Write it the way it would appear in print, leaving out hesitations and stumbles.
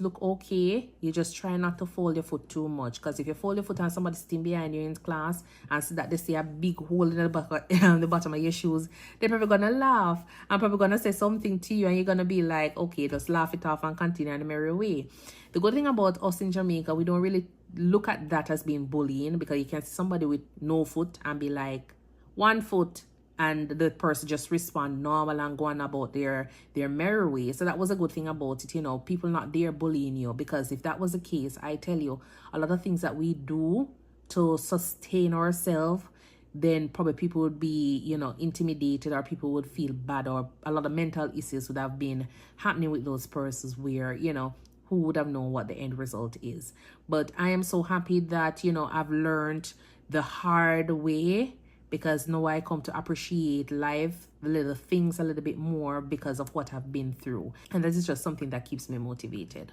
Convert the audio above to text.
look okay, you just try not to fold your foot too much, because if you fold your foot and somebody's sitting behind you in class and see that they see a big hole in the, the bottom of your shoes, they're probably gonna laugh and probably gonna say something to you, and you're gonna be like, okay, just laugh it off and continue in the merry way. The good thing about us in Jamaica, we don't really look at that as being bullying, because you can see somebody with no foot and be like, 1 foot, and the person just respond normal and go on about their merry way. So that was a good thing about it, you know, people not there bullying you, because if that was the case, I tell you, a lot of things that we do to sustain ourselves, then probably people would be, you know, intimidated, or people would feel bad, or a lot of mental issues would have been happening with those persons, where, you know, who would have known what the end result is. But I am so happy that, you know, I've learned the hard way, because now I come to appreciate life, the little things a little bit more, because of what I've been through. And that is just something that keeps me motivated.